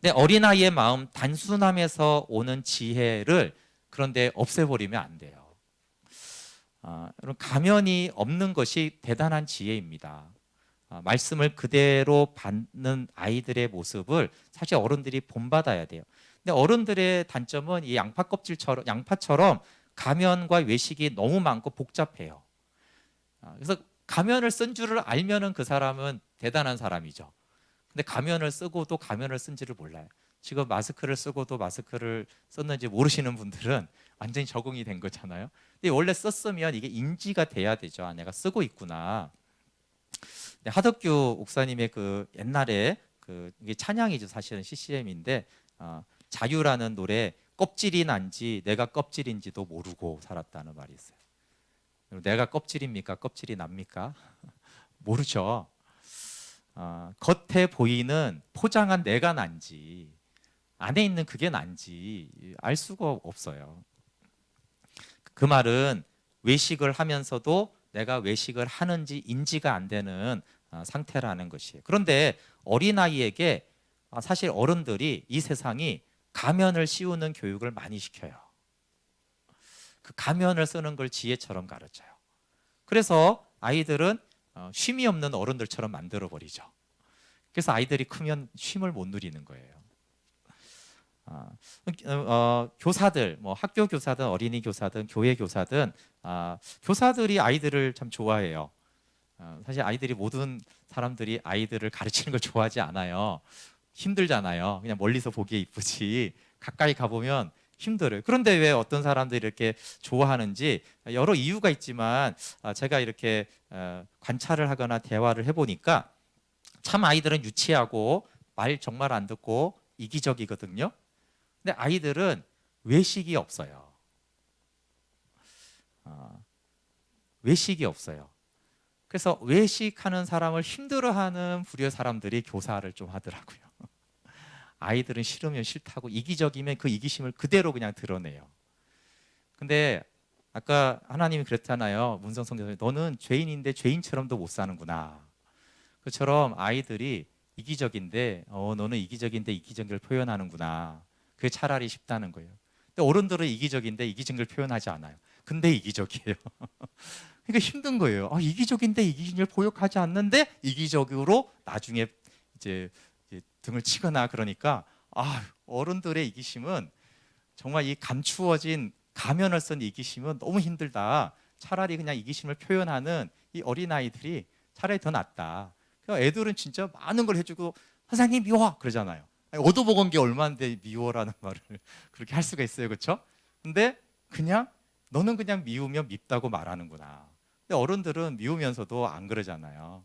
근데 어린아이의 마음, 단순함에서 오는 지혜를 그런데 없애버리면 안 돼요. 여러분, 가면이 없는 것이 대단한 지혜입니다. 말씀을 그대로 받는 아이들의 모습을 사실 어른들이 본받아야 돼요. 근데 어른들의 단점은 이 양파처럼 가면과 외식이 너무 많고 복잡해요. 그래서 가면을 쓴 줄을 알면은 그 사람은 대단한 사람이죠. 근데 가면을 쓰고도 가면을 쓴지를 몰라요. 지금 마스크를 쓰고도 마스크를 썼는지 모르시는 분들은 완전히 적응이 된 거잖아요. 근데 원래 썼으면 이게 인지가 돼야 되죠. 내가 쓰고 있구나. 하덕규 목사님의 그 옛날에 이게 찬양이죠. 사실은 CCM인데 자유라는 노래, 껍질이 난지 내가 껍질인지도 모르고 살았다는 말이 있어요. 내가 껍질입니까? 껍질이 납니까? 모르죠. 겉에 보이는 포장한 내가 난지 안에 있는 그게 난지 알 수가 없어요. 그 말은 외식을 하면서도 내가 외식을 하는지 인지가 안 되는 상태라는 것이에요. 그런데 어린아이에게 사실 어른들이 이 세상이 가면을 씌우는 교육을 많이 시켜요. 그 가면을 쓰는 걸 지혜처럼 가르쳐요. 그래서 아이들은 쉼이 없는 어른들처럼 만들어 버리죠. 그래서 아이들이 크면 쉼을 못 누리는 거예요. 교사들, 뭐 학교 교사든 어린이 교사든 교회 교사든 교사들이 아이들을 참 좋아해요. 사실 아이들이 모든 사람들이 아이들을 가르치는 걸 좋아하지 않아요. 힘들잖아요. 그냥 멀리서 보기에 이쁘지 가까이 가보면 힘들어요. 그런데 왜 어떤 사람들이 이렇게 좋아하는지 여러 이유가 있지만 제가 이렇게 관찰을 하거나 대화를 해보니까 참 아이들은 유치하고 말 정말 안 듣고 이기적이거든요. 근데 아이들은 외식이 없어요. 외식이 없어요. 그래서 외식하는 사람을 힘들어하는 부류의 사람들이 교사를 좀 하더라고요. 아이들은 싫으면 싫다고 이기적이면 그 이기심을 그대로 그냥 드러내요. 근데 아까 하나님이 그랬잖아요. 문성 성경에 너는 죄인인데 죄인처럼도 못 사는구나. 그처럼 아이들이 이기적인데 너는 이기적인데 이기적인 걸 표현하는구나. 그게 차라리 쉽다는 거예요. 근데 어른들은 이기적인데 이기적인 걸 표현하지 않아요. 근데 이기적이에요. 그러니까 힘든 거예요. 이기적인데 이기적인 걸 보역하지 않는데 이기적으로 나중에 이제 등을 치거나 그러니까 어른들의 이기심은 정말 이 감추어진 가면을 쓴 이기심은 너무 힘들다. 차라리 그냥 이기심을 표현하는 이 어린아이들이 차라리 더 낫다. 그러니까 애들은 진짜 많은 걸 해주고 선생님 미워 그러잖아요. 얻어먹은 게 얼마인데 미워라는 말을 그렇게 할 수가 있어요. 그렇죠? 근데 그냥 너는 그냥 미우면 밉다고 말하는구나. 근데 어른들은 미우면서도 안 그러잖아요.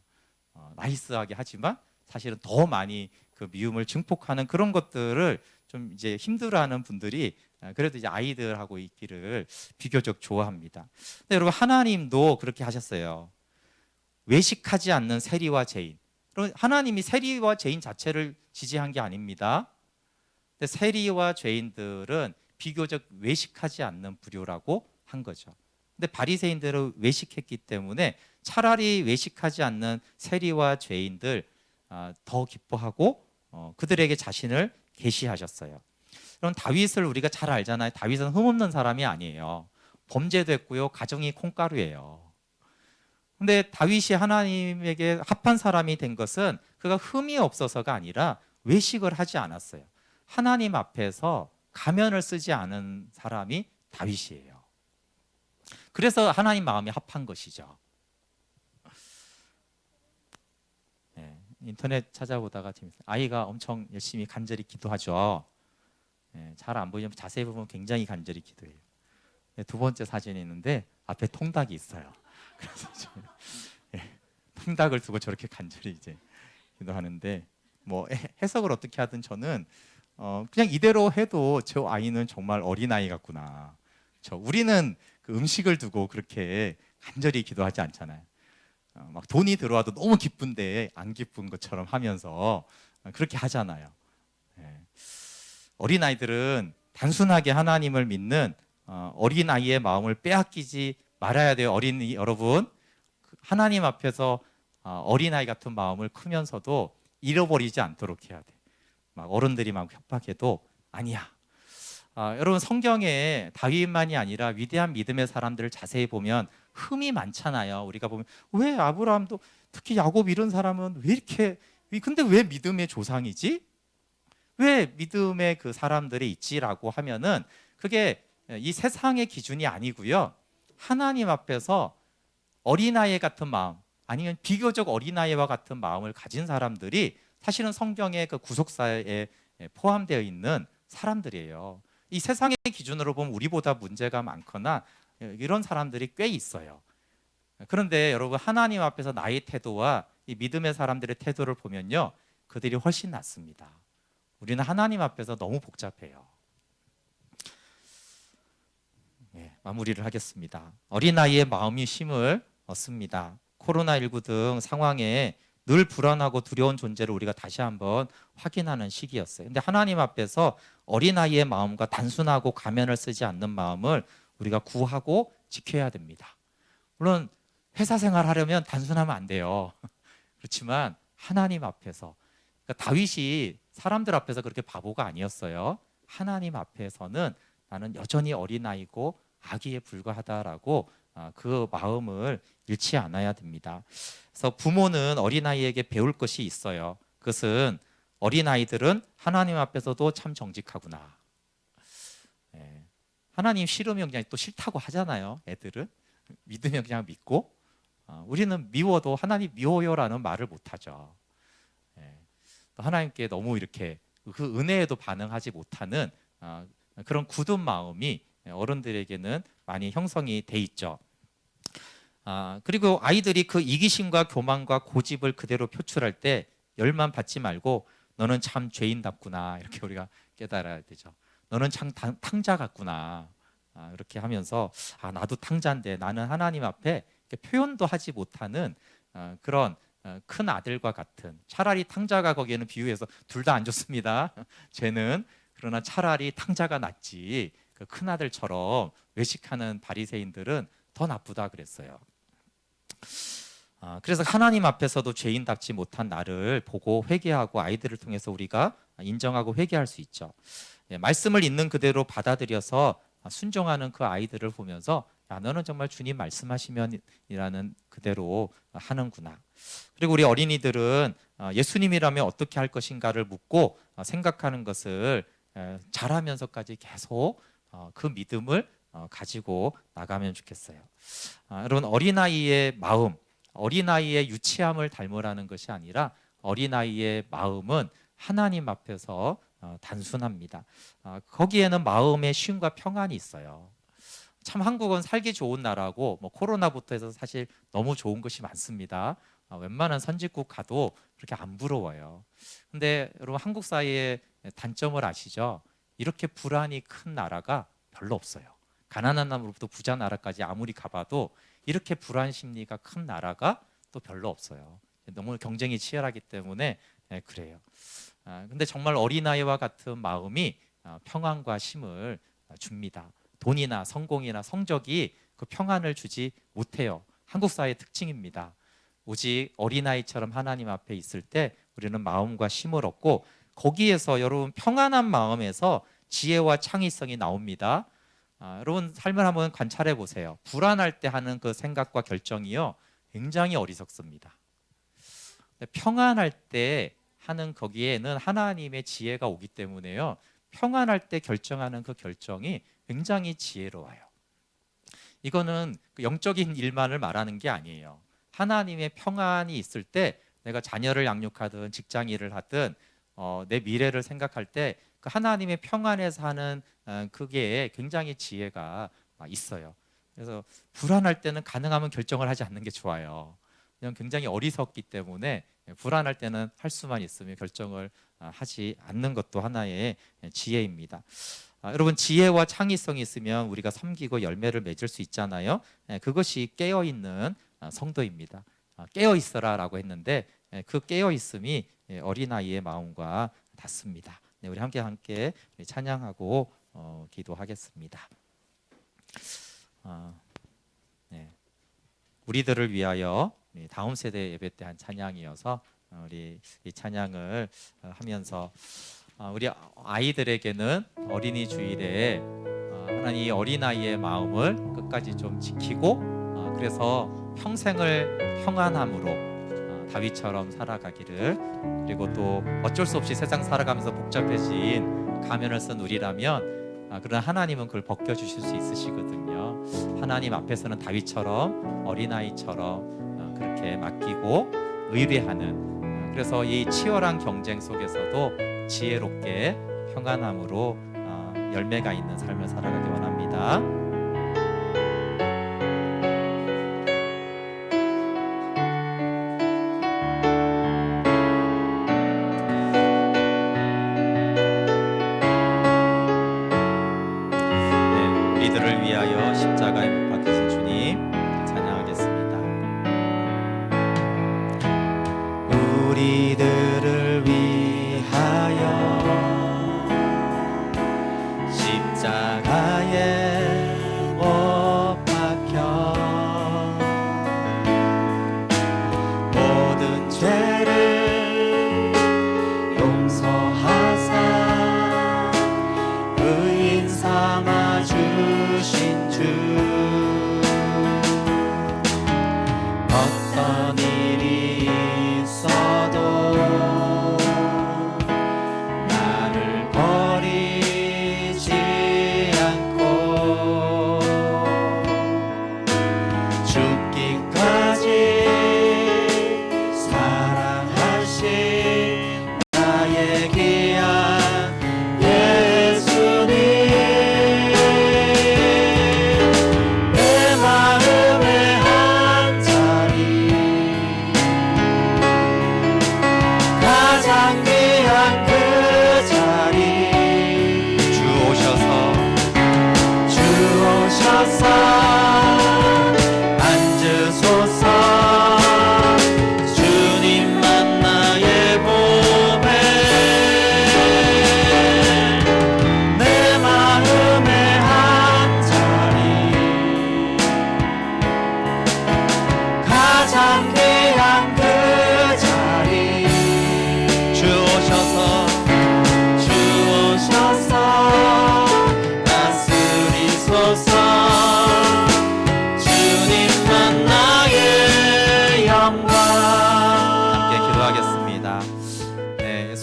나이스하게 하지만 사실은 더 많이 그 미움을 증폭하는 그런 것들을 좀 이제 힘들어하는 분들이 그래도 이제 아이들하고 있기를 비교적 좋아합니다. 근데 여러분 하나님도 그렇게 하셨어요. 외식하지 않는 세리와 죄인. 하나님이 세리와 죄인 자체를 지지한 게 아닙니다. 근데 세리와 죄인들은 비교적 외식하지 않는 부류라고 한 거죠. 근데 바리새인들은 외식했기 때문에 차라리 외식하지 않는 세리와 죄인들 더 기뻐하고 그들에게 자신을 계시하셨어요. 그럼 다윗을 우리가 잘 알잖아요. 다윗은 흠없는 사람이 아니에요. 범죄도 했고요. 가정이 콩가루예요. 근데 다윗이 하나님에게 합한 사람이 된 것은 그가 흠이 없어서가 아니라 외식을 하지 않았어요. 하나님 앞에서 가면을 쓰지 않은 사람이 다윗이에요. 그래서 하나님 마음이 합한 것이죠. 네, 인터넷 찾아보다가 아이가 엄청 열심히 간절히 기도하죠. 네, 잘 안 보이면 자세히 보면 굉장히 간절히 기도해요. 네, 두 번째 사진이 있는데 앞에 통닭이 있어요. 그래서 통닭을 두고 저렇게 간절히 이제 기도하는데 뭐 해석을 어떻게 하든 저는 그냥 이대로 해도 저 아이는 정말 어린아이 같구나. 우리는 그 음식을 두고 그렇게 간절히 기도하지 않잖아요. 막 돈이 들어와도 너무 기쁜데 안 기쁜 것처럼 하면서 그렇게 하잖아요. 어린아이들은 단순하게 하나님을 믿는 어린아이의 마음을 빼앗기지 말아야 돼요. 어린이 여러분, 하나님 앞에서 어린아이 같은 마음을 크면서도 잃어버리지 않도록 해야 돼. 막 어른들이 막 협박해도 아니야. 여러분 성경에 다윗만이 아니라 위대한 믿음의 사람들을 자세히 보면 흠이 많잖아요. 우리가 보면 왜 아브라함도 특히 야곱 이런 사람은 왜 이렇게 근데 왜 믿음의 조상이지? 왜 믿음의 그 사람들이 있지라고 하면은 그게 이 세상의 기준이 아니고요. 하나님 앞에서 어린아이 같은 마음 아니면 비교적 어린아이와 같은 마음을 가진 사람들이 사실은 성경의 그 구속사에 포함되어 있는 사람들이에요. 이 세상의 기준으로 보면 우리보다 문제가 많거나 이런 사람들이 꽤 있어요. 그런데 여러분 하나님 앞에서 나의 태도와 이 믿음의 사람들의 태도를 보면요, 그들이 훨씬 낫습니다. 우리는 하나님 앞에서 너무 복잡해요. 마무리를 하겠습니다. 어린아이의 마음이 쉼을 얻습니다. 코로나19 등 상황에 늘 불안하고 두려운 존재를 우리가 다시 한번 확인하는 시기였어요. 근데 하나님 앞에서 어린아이의 마음과 단순하고 가면을 쓰지 않는 마음을 우리가 구하고 지켜야 됩니다. 물론 회사 생활 하려면 단순하면 안 돼요. 그렇지만 하나님 앞에서, 그러니까 다윗이 사람들 앞에서 그렇게 바보가 아니었어요. 하나님 앞에서는 나는 여전히 어린아이고 아기에 불과하다라고 그 마음을 잃지 않아야 됩니다. 그래서 부모는 어린아이에게 배울 것이 있어요. 그것은 어린아이들은 하나님 앞에서도 참 정직하구나. 예. 하나님 싫으면 그냥 또 싫다고 하잖아요. 애들은 믿으면 그냥 믿고, 우리는 미워도 하나님 미워요라는 말을 못하죠. 예. 또 하나님께 너무 이렇게 그 은혜에도 반응하지 못하는 그런 굳은 마음이 어른들에게는 많이 형성이 돼 있죠. 그리고 아이들이 그 이기심과 교만과 고집을 그대로 표출할 때 열만 받지 말고 너는 참 죄인답구나 이렇게 우리가 깨달아야 되죠. 너는 참 탕자 같구나. 이렇게 하면서 나도 탕자인데 나는 하나님 앞에 표현도 하지 못하는 그런 큰 아들과 같은, 차라리 탕자가 거기에는 비유해서 둘 다 안 좋습니다. 죄는. 그러나 차라리 탕자가 낫지 그 큰 아들처럼 외식하는 바리새인들은 더 나쁘다 그랬어요. 그래서 하나님 앞에서도 죄인답지 못한 나를 보고 회개하고 아이들을 통해서 우리가 인정하고 회개할 수 있죠. 말씀을 있는 그대로 받아들여서 순종하는 그 아이들을 보면서 너는 정말 주님 말씀하시면이라는 그대로 하는구나. 그리고 우리 어린이들은 예수님이라면 어떻게 할 것인가를 묻고 생각하는 것을 잘하면서까지 계속 그 믿음을 가지고 나가면 좋겠어요. 여러분, 어린아이의 마음, 어린아이의 유치함을 닮으라는 것이 아니라 어린아이의 마음은 하나님 앞에서 단순합니다. 거기에는 마음의 쉼과 평안이 있어요. 참 한국은 살기 좋은 나라고 코로나부터 해서 사실 너무 좋은 것이 많습니다. 웬만한 선진국 가도 그렇게 안 부러워요. 근데 여러분, 한국 사회의 단점을 아시죠? 이렇게 불안이 큰 나라가 별로 없어요. 가난한 나라부터 부자 나라까지 아무리 가봐도 이렇게 불안 심리가 큰 나라가 또 별로 없어요. 너무 경쟁이 치열하기 때문에 그래요. 근데 정말 어린아이와 같은 마음이 평안과 쉼을 줍니다. 돈이나 성공이나 성적이 그 평안을 주지 못해요. 한국 사회의 특징입니다. 오직 어린아이처럼 하나님 앞에 있을 때 우리는 마음과 쉼을 얻고, 거기에서 여러분 평안한 마음에서 지혜와 창의성이 나옵니다. 여러분 삶을 한번 관찰해 보세요. 불안할 때 하는 그 생각과 결정이요, 굉장히 어리석습니다. 평안할 때 하는 거기에는 하나님의 지혜가 오기 때문에요, 평안할 때 결정하는 그 결정이 굉장히 지혜로워요. 이거는 영적인 일만을 말하는 게 아니에요. 하나님의 평안이 있을 때 내가 자녀를 양육하든 직장 일을 하든 내 미래를 생각할 때 그 하나님의 평안에서 하는 그게 굉장히 지혜가 있어요. 그래서 불안할 때는 가능하면 결정을 하지 않는 게 좋아요. 그냥 굉장히 어리석기 때문에 불안할 때는 할 수만 있으면 결정을 하지 않는 것도 하나의 지혜입니다. 여러분, 지혜와 창의성이 있으면 우리가 섬기고 열매를 맺을 수 있잖아요. 그것이 깨어있는 성도입니다. 깨어있어라라고 했는데 그 깨어있음이 어린아이의 마음과 같습니다. 우리 함께 찬양하고 기도하겠습니다. 네. 우리들을 위하여 다음 세대 예배 때 한 찬양이어서 우리 이 찬양을 하면서 우리 아이들에게는 어린이 주일에 하나님 어린아이의 마음을 끝까지 좀 지키고 그래서 평생을 평안함으로 다윗처럼 살아가기를, 그리고 또 어쩔 수 없이 세상 살아가면서 복잡해진 가면을 쓴 우리라면 그러나 하나님은 그걸 벗겨주실 수 있으시거든요. 하나님 앞에서는 다윗처럼 어린아이처럼 그렇게 맡기고 의뢰하는, 그래서 이 치열한 경쟁 속에서도 지혜롭게 평안함으로 열매가 있는 삶을 살아가기 원합니다. 우리들을 위하여 십자가에 못 박히신 주님 찬양하겠습니다. 우리들을 위하여 십자가에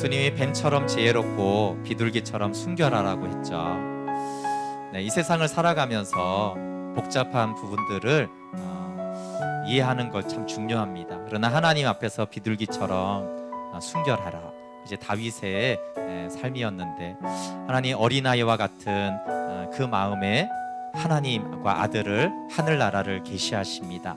예수님이 뱀처럼 지혜롭고 비둘기처럼 순결하라고 했죠. 이 세상을 살아가면서 복잡한 부분들을 이해하는 것 참 중요합니다. 그러나 하나님 앞에서 비둘기처럼 순결하라. 이제 다윗의 삶이었는데, 하나님 어린아이와 같은 그 마음에 하나님과 아들을, 하늘나라를 계시하십니다.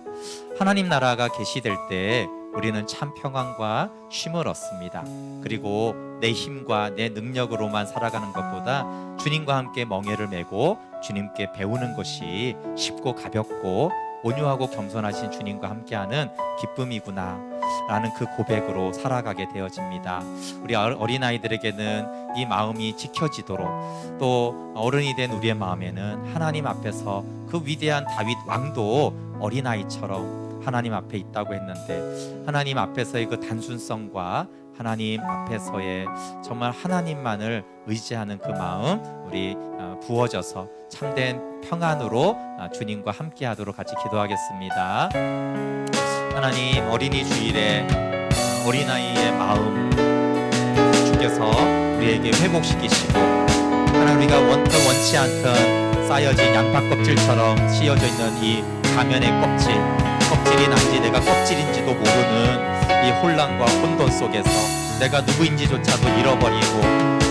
하나님 나라가 계시될 때 우리는 참 평안과 쉼을 얻습니다. 그리고 내 힘과 내 능력으로만 살아가는 것보다 주님과 함께 멍에를 메고 주님께 배우는 것이 쉽고 가볍고 온유하고 겸손하신 주님과 함께하는 기쁨이구나 라는 그 고백으로 살아가게 되어집니다. 우리 어린아이들에게는 이 마음이 지켜지도록, 또 어른이 된 우리의 마음에는 하나님 앞에서 그 위대한 다윗 왕도 어린아이처럼 하나님 앞에 있다고 했는데, 하나님 앞에서의 그 단순성과 하나님 앞에서의 정말 하나님만을 의지하는 그 마음, 우리 부어져서 참된 평안으로 주님과 함께 하도록 같이 기도하겠습니다. 하나님, 어린이 주일에 어린아이의 마음 주께서 우리에게 회복시키시고, 하나님, 우리가 원치 않던 쌓여진 양파 껍질처럼 씌어져 있는 이 가면의 껍질이 난지 내가 껍질인지도 모르는 이 혼란과 혼돈 속에서 내가 누구인지조차도 잃어버리고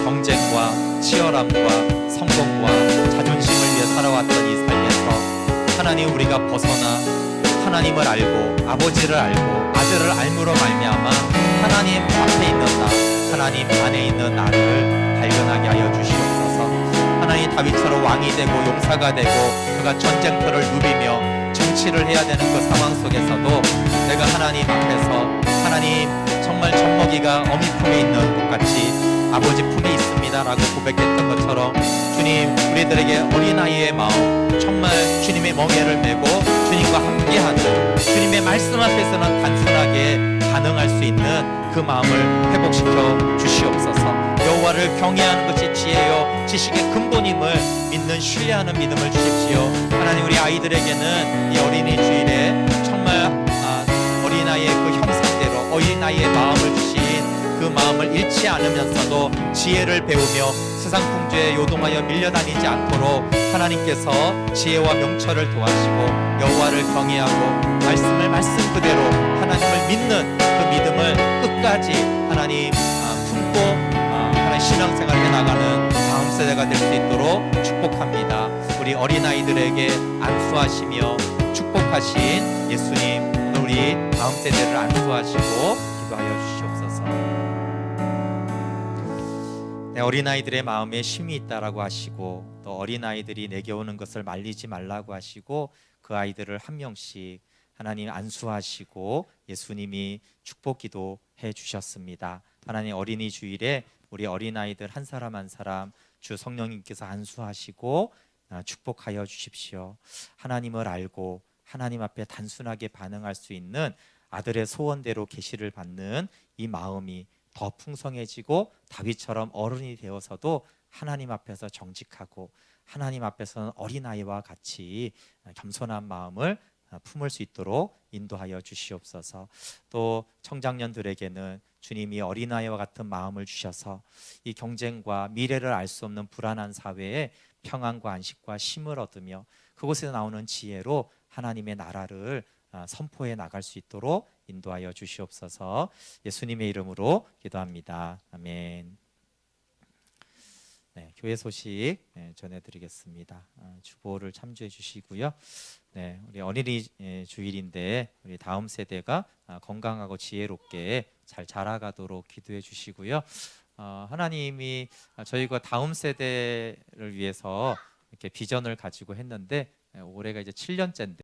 경쟁과 치열함과 성공과 자존심을 위해 살아왔던 이 삶에서 하나님, 우리가 벗어나 하나님을 알고 아버지를 알고 아들을 알므로 말미암아 하나님 앞에 있는 나, 하나님 안에 있는 나를 발견하게 하여 주시옵소서. 하나님, 다윗처럼 왕이 되고 용사가 되고 그가 전쟁터를 누비며 정치를 해야 되는 그 상황 속에서도 내가 하나님 앞에서, 하나님 정말 젖먹이가 어미 품에 있는 것 같이 아버지 품이 있습니다 라고 고백했던 것처럼, 주님, 우리들에게 어린아이의 마음, 정말 주님의 멍에를 메고 주님과 함께하는, 주님의 말씀 앞에서는 단순하게 반응할 수 있는 그 마음을 회복시켜 주시옵소서. 여호와를 경외하는 것이 지혜요 지식의 근본임을 믿는, 신뢰하는 믿음을 주십시오. 하나님, 우리 아이들에게는 이 어린이 주일에 정말 어린아이의 그 형상대로 어린아이의 마음을 주신 그 마음을 잃지 않으면서도 지혜를 배우며 세상 풍조에 요동하여 밀려다니지 않도록 하나님께서 지혜와 명철을 도와주시고 여호와를 경외하고 말씀 그대로 하나님을 믿는 그 믿음을 끝까지 하나님 품고 하나님 신앙생활 해나가는 다음 세대가 될 수 있도록 축복합니다. 우리 어린아이들에게 안수하시며 축복하신 예수님, 오늘 우리 다음 세대를 안수하시고 기도하여 주시옵소서. 어린아이들의 마음에 쉼이 있다라고 하시고, 또 어린아이들이 내게 오는 것을 말리지 말라고 하시고, 그 아이들을 한 명씩 하나님 안수하시고 예수님이 축복 기도해 주셨습니다. 하나님, 어린이 주일에 우리 어린아이들 한 사람 한 사람 주 성령님께서 안수하시고 축복하여 주십시오. 하나님을 알고 하나님 앞에 단순하게 반응할 수 있는 아들의 소원대로 계시를 받는 이 마음이 더 풍성해지고, 다윗처럼 어른이 되어서도 하나님 앞에서 정직하고 하나님 앞에서는 어린아이와 같이 겸손한 마음을 품을 수 있도록 인도하여 주시옵소서. 또 청장년들에게는 주님이 어린아이와 같은 마음을 주셔서 이 경쟁과 미래를 알 수 없는 불안한 사회에 평안과 안식과 쉼을 얻으며 그곳에서 나오는 지혜로 하나님의 나라를 선포해 나갈 수 있도록 인도하여 주시옵소서. 예수님의 이름으로 기도합니다. 아멘. 교회 소식 전해드리겠습니다. 주보를 참조해 주시고요. 우리 어린이 주일인데 우리 다음 세대가 건강하고 지혜롭게 잘 자라가도록 기도해 주시고요. 하나님이 저희가 다음 세대를 위해서 이렇게 비전을 가지고 했는데 올해가 이제 7년째인데